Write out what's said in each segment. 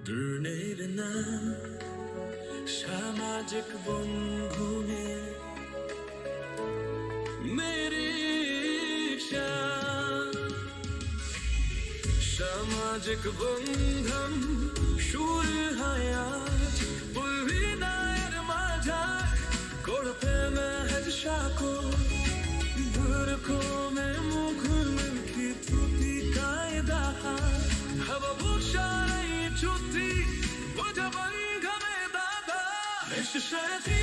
দূরের নাম সামাজিক বন্ধনে मेरी शान सामाजिक बंधन সুর হয় আজ বুলবিদায়ের মাঝার করতে মেহের সাকো দূর কমে মুঘল কি তুতি কায়দা হওয়া বুশারাই ছুটি বুঝাবন ঘমে দাদা এস সাথী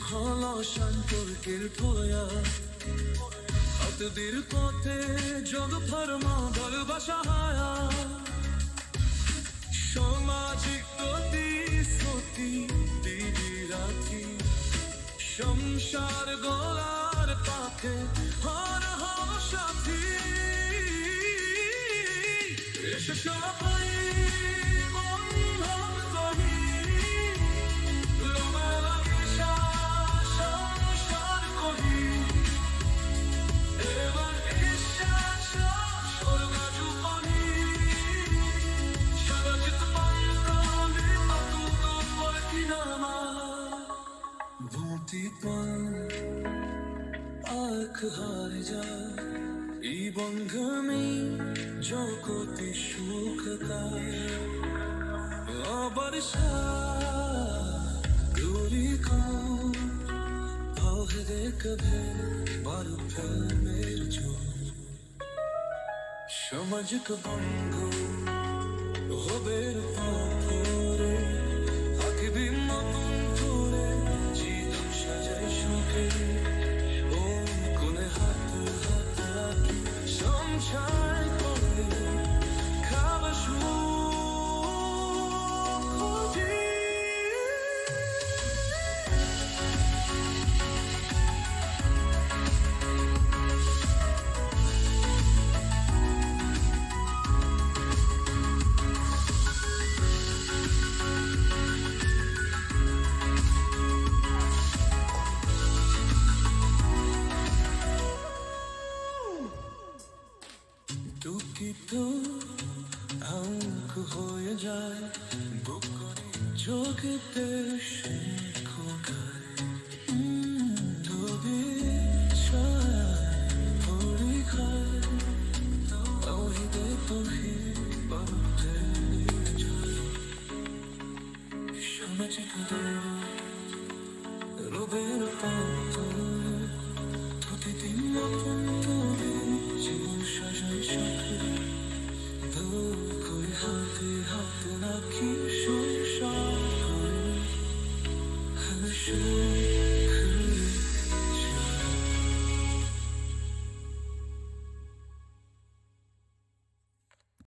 ভালো সম্পর্কের ঠোয়া হাতদের পথে জগ ফরমা ভালোবাসা হায়া সামাজিক প্রতিশ্রুতি দিদি রাখি সংসার গলার পাখে হর হর সাথী এসে সবাই আখ হার যায় এই বন্ধনে জগতে সুখ আবার সারি কবে কবে বারো ফেলের সামাজিক বন্ধু হবে পরে আঁকবি মতন করে জীবন সাজাই সুখে Sunshine করে খাবার সুখী টুকিতো আঙ্ক হয়ে যায় বুকরে চোখেতে শঙ্খ গায় ডুবে পড়ে খায় তাওহিদে তোহে বারুদে সামাজিক রবের পান্ত